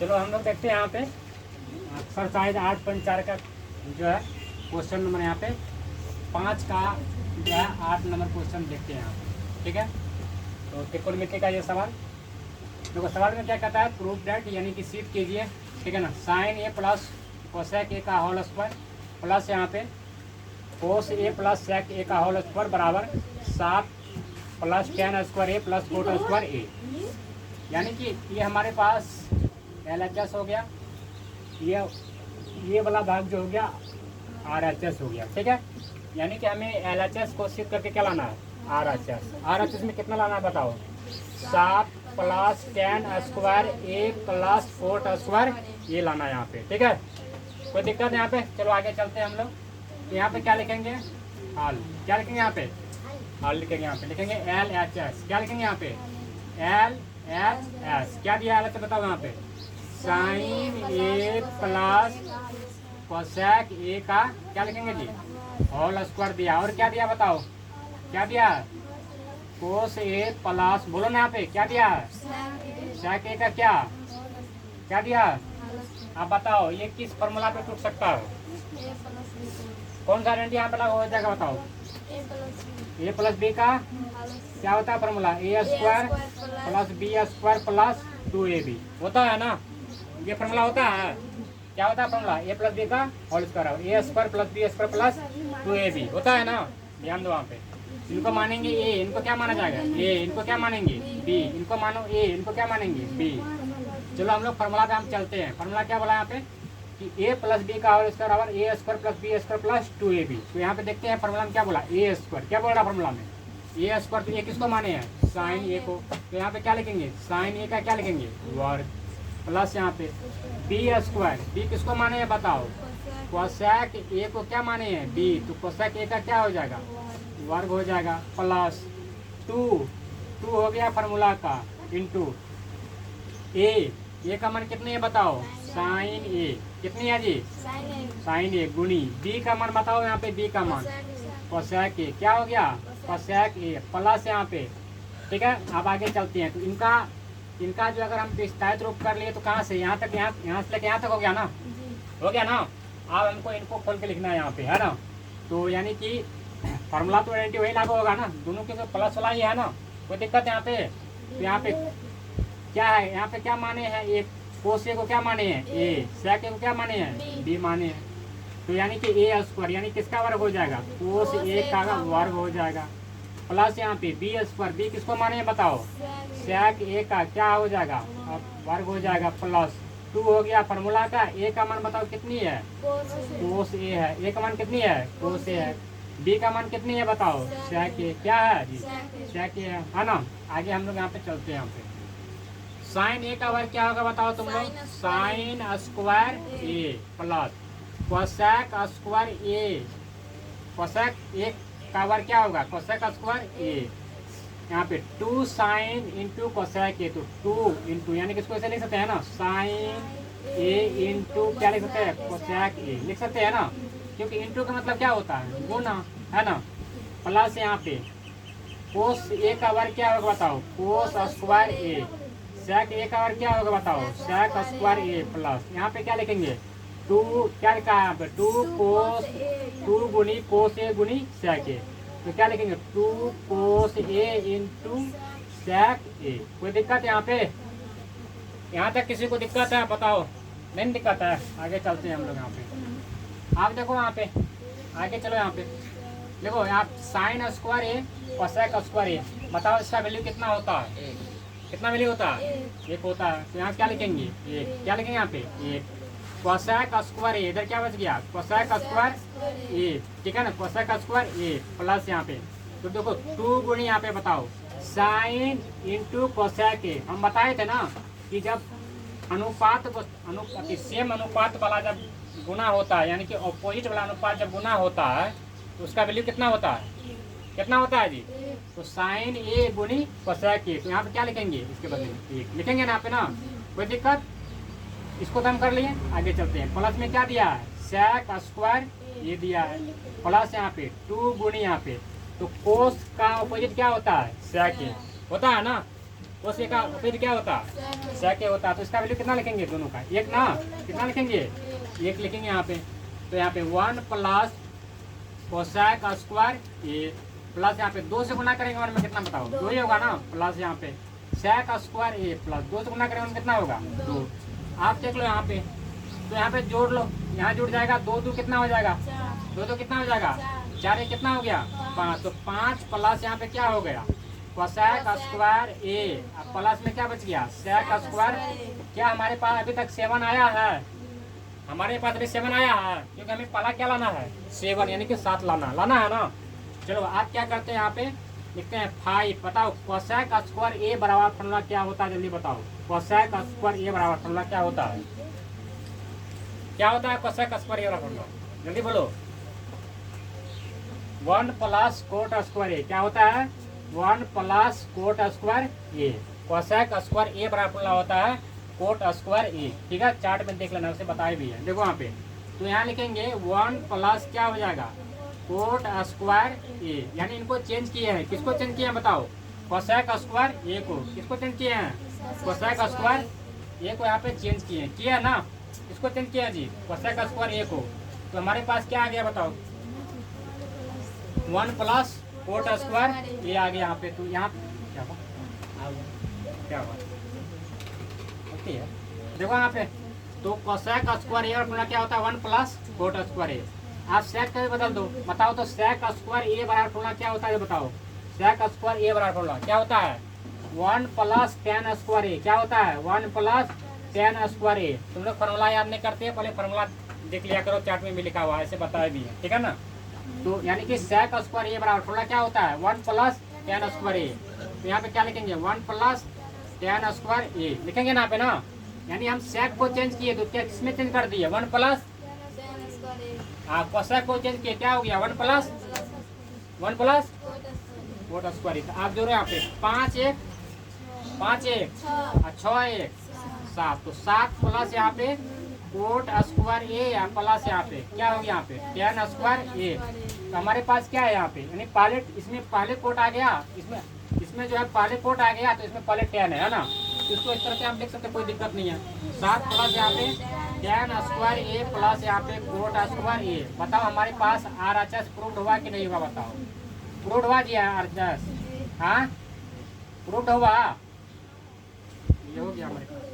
चलो हम लोग देखते हैं यहाँ पे एक्सरसाइज 8.4 का जो है क्वेश्चन नंबर यहाँ पे 5 का जो है 8 नंबर क्वेश्चन देखते हैं यहाँ पे। ठीक है, तो त्रिकोणमिति का ये सवाल देखो। सवाल में क्या कहता है, प्रूफ दैट यानी कि सिद्ध कीजिए, ठीक है ना, sine A plus cosec A का होल स्क्वायर प्लस यहाँ पे कोस ए प्लस सेक ए का होल स्क्वायर बराबर 7 प्लस टेन स्क्वायर ए प्लस कोट स्क्वायर ए। यानी कि ये हमारे पास LHS हो गया, ये वाला भाग जो हो गया RHS हो गया। ठीक है, यानी कि हमें LHS को सिद्ध करके क्या लाना है, RHS में कितना लाना है बताओ, 7 प्लस टेन स्क्वायर ए प्लस कोट स्क्वायर ये लाना है यहाँ पे। ठीक है, कोई दिक्कत है यहाँ पे। चलो आगे चलते हैं हम लोग। यहाँ पे क्या लिखेंगे, हल क्या लिखेंगे यहाँ पे, हल लिखेंगे। यहाँ पे लिखेंगे LHS, क्या लिखेंगे यहाँ पे LHS। क्या दिया है बताओ यहाँ पे, sine A plus cosec A का क्या लिखेंगे जी, होल स्क्वायर दिया। और क्या दिया बताओ, क्या दिया, कोस ए प्लस, बोलो ना यहाँ पे क्या दिया, सेक ए का क्या क्या दिया। आप बताओ ये किस फॉर्मूला पे टूट सकता है, कौन सा आइडेंटिटी यहाँ पे लागू हो जाएगा बताओ। ए प्लस बी का क्या होता है formula, a square plus b square plus 2ab होता है ना, ये फॉर्मूला होता है। क्या होता है फॉर्मूला, ए प्लस बी का whole square, a square plus b square plus 2ab होता है ना। ध्यान दो वहाँ पे, इनको मानेंगे ए, इनको क्या माना जाएगा ए, इनको क्या मानेंगे बी, इनको मानो ए, इनको क्या मानेंगे बी। चलो हम लोग फॉर्मूला पे हम चलते हैं। फॉर्मूला क्या बोला यहाँ पे कि ए प्लस बी का होल स्क्वायर बराबर a square plus b square plus 2ab। तो यहाँ पे देखते हैं फॉर्मूला में क्या बोला, ए स्क्वायर क्या बोल रहा फॉर्मूला में, ए स्क्वायर। तो ए किसको माने हैं, साइन ए को। तो यहाँ पे क्या लिखेंगे, साइन ए का क्या लिखेंगे वर्ग प्लस यहाँ पे बी स्क्वायर, बी किसको माने हैं बताओ, कोसेक ए को क्या माने हैं बी। तो कोसेक ए का क्या हो जाएगा, वर्ग हो जाएगा प्लस 2 हो गया फॉर्मूला का इंटू ए का मान कितनी है बताओ, साइन ए कितनी है जी, साइन ए गुणी बी का मान बताओ यहाँ पे, बी का मान कोसेक ए क्या हो गया, कोसेक ए प्लस यहाँ पे। ठीक है, अब आगे चलते हैं। तो इनका जो अगर हम विस्तारित रूप कर लिए तो कहाँ से यहाँ तक, यहाँ से लेके यहाँ तक हो गया ना, हो गया ना। अब हमको इनको खोल के लिखना है यहाँ पे, है ना। तो यानी कि फॉर्मूला तो आइडेंटिटी वही लागू होगा ना, दोनों के तो प्लस वाला ही है ना, कोई दिक्कत है यहाँ पे। तो यहाँ पे क्या है, यहाँ पे क्या माने हैं, एक कोस ए को क्या माने हैं ए, सेक ए को क्या माने हैं बी माने हैं। तो यानी कि ए स्क्वायर यानी किसका वर्ग हो जाएगा, कोस ए का वर्ग हो जाएगा प्लस यहाँ पे बी स्क्वायर, बी किसको माने हैं बताओ, सेक ए का क्या हो जाएगा वर्ग हो जाएगा प्लस 2 हो गया फॉर्मूला का। ए का मान बताओ कितनी है, कोस ए है, ए का मान कितनी है कोस ए है, बी का मान कितनी है बताओ, सेक ए क्या है जी, सेक ए है ना। आगे हम लोग यहाँ पे चलते हैं। यहाँ पे साइन ए का वर्ग क्या होगा बताओ तुम लोग, sine square A plus cosec square A, cosec A का वर्ग क्या होगा, कोसेक स्क्वायर ए। यहाँ पे 2 साइन इंटू कोसेक ए, तो 2 इंटू यानी कि इसको ऐसे लिख सकते हैं ना, साइन ए इंटू क्या लिख सकते हैं, कोसेक ए लिख सकते हैं ना, क्योंकि इंटू का मतलब क्या होता है गुना, है ना। प्लस यहाँ पे कोस ए का वर्ग क्या होगा बताओ, कोस स्क्वायर ए, सेक ए का वर्ग क्या होगा बताओ, सेक स्क्वायर ए प्लस यहाँ पे क्या लिखेंगे 2, क्या लिखा है यहाँ पे 2 कोस 2 गुनी कोस ए गुनी सेक ए। तो क्या लिखेंगे 2 कोस ए इंटू सेक ए। कोई दिक्कत है यहाँ पे, यहाँ तक किसी को दिक्कत है बताओ, नहीं दिक्कत है। आगे चलते हैं हम लोग। यहाँ पे आप देखो, यहाँ पे आगे चलो। यहाँ पे देखो, आप साइन स्क्वायर ए और सेक स्क्वायर ए बताओ इसका वैल्यू कितना होता है, कितना वैल्यू होता है, 1 होता है। तो यहाँ क्या लिखेंगे 1, क्या लिखेंगे यहाँ पे 1 कोसेक स्क्वायर ए, इधर क्या बच गया कोसेक स्क्वायर ए, ठीक है ना, कोसेक स्क्वायर ए प्लस यहाँ पे। तो देखो 2 गुणी यहाँ पे बताओ साइन इंटू कोसेक ए। हम बताए थे ना कि जब अनुपात सेम अनुपात वाला जब गुना होता है, यानी कि ऑपोजिट वाला अनुपात जब गुना होता है तो उसका वैल्यू कितना होता है, कितना होता है जी। तो साइन ए गुनी कोसेक ए, तो यहाँ पे क्या लिखेंगे इसके बदले 1 लिखेंगे ना यहाँ पे ना, कोई दिक्कत। इसको तो हम कर लिए, आगे चलते हैं। प्लस में क्या दिया है, सेक स्क्वायर ये दिया है प्लस यहाँ पे 2 गुनी यहाँ पे। तो कोस का ऑपोजिट क्या होता है, सेक ए होता है ना। उस ए का फिर क्या होता सेक ए होता। तो इसका वैल्यू कितना लिखेंगे दोनों का? एक ना, कितना लिखेंगे? एक लिखेंगे यहाँ पे। तो यहाँ पे 1 प्लस कोसेक स्क्वायर ए प्लस यहाँ पे 2 से गुना करेंगे 1 में कितना बताओ? 2 ही होगा ना। प्लस यहाँ पे सेक स्क्वायर ए प्लस 2 से गुना करेंगे 1 में कितना होगा? 2। आप देख लो यहाँ पे, तो यहाँ पे जोड़ लो, यहाँ जुड़ जाएगा 2 2 कितना हो जाएगा? 2 2 कितना हो जाएगा? 4 1 कितना हो गया? 5। तो 5 प्लस यहाँ पे क्या हो गया? कोसेक स्क्वायर ए प्लस में क्या बच गया? Sec square. क्या हमारे पास अभी तक 7 आया है? हमारे पास अभी 7 आया है, क्योंकि हमें पहला क्या लाना है? 7, यानी कि 7 लाना है ना। चलो आप क्या करते हैं, यहाँ पे लिखते हैं 5। बताओ कोसेक स्क्वायर ए बराबर फॉर्मूला क्या होता है? जल्दी बताओ, कोसेक स्क्वायर ए बराबर फॉर्मूला क्या होता है? क्या होता है कोसेक स्क्वायर ए बराबर फॉर्मूला? जल्दी बोलो। 1 प्लस कोट स्क्वायर ए। क्या होता है? 1 प्लस कोट स्क्वायर ए। कोसेक स्क्वायर ए बराबर फॉर्मूला होता है कोट स्क्वायर ए। ठीक है, चार्ट में देख लेना, उसे बताए भी है। देखो यहाँ पे, तो यहाँ लिखेंगे 1 प्लस क्या हो जाएगा? कोट स्क्वायर ए, यानी इनको चेंज किए हैं। किसको चेंज किए हैं बताओ? कोसेक स्क्वायर ए को। किसको चेंज किए हैं? कोसेक स्क्वायर ए को यहाँ पे चेंज किए हैं। किया ना? किसको चेंज किया जी? कोसेक स्क्वायर ए को। तो हमारे पास क्या आ गया बताओ? 1 प्लस कोट स्क्वायर ए आ गया यहाँ पे। तो यहाँ क्या हुआ? ओके है, देखो यहाँ पे, तो कोसेक स्क्वायर ए और क्या होता है? 1 प्लस कोट स्क्वायर ए। आप सेक का भी बदल दो, बताओ तो सेक स्क्वायर ए बराबर फॉर्मूला क्या होता है? बताओ, सेक स्क्वायर ए बराबर फॉर्मूला क्या होता है? 1 प्लस tan स्क्वायर ए। क्या होता है? 1 प्लस tan स्क्वायर ए। तुम लोग फॉर्मूला याद नहीं करते, पहले फॉर्मूला देख लिया करो, चार्ट में भी लिखा हुआ है, ऐसे बताया भी है। ठीक है ना? तो यानी कि सेक स्क्वायर ए बराबर फॉर्मूला क्या होता है? 1 प्लस tan स्क्वायर ए। तो यहाँ पे क्या लिखेंगे? 1 प्लस tan स्क्वायर ए लिखेंगे ना पे ना। यानी हम सेक को चेंज किए, तो क्या किसमें चेंज कर दिए? 1 प्लस कोसेक को चेंज किए, क्या हो गया? 1 प्लस कोट स्क्वायर। आप जोड़ो यहाँ पे 5 1 5 1 6 1 7। तो 7 प्लस यहाँ पे कोट स्क्वायर ए या प्लस यहाँ पे क्या हो गया? यहाँ पे tan स्क्वायर ए। तो हमारे पास क्या है यहाँ पे? यानी पहले इसमें पहले कोट आ गया, इसमें जो है पहले कोट आ गया, तो इसमें पहले tan है ना। इसको इस तरह से आप देख सकते, कोई दिक्कत नहीं है। 7 प्लस यहाँ पे tan स्क्वायर ए प्लस यहाँ पे कोट स्क्वायर ए। बताओ हमारे पास RHS प्रूव्ड हुआ कि नहीं हुआ? बताओ, प्रूव्ड हुआ जी RHS? हाँ, प्रूव्ड हुआ। ये हो गया हमारे पास।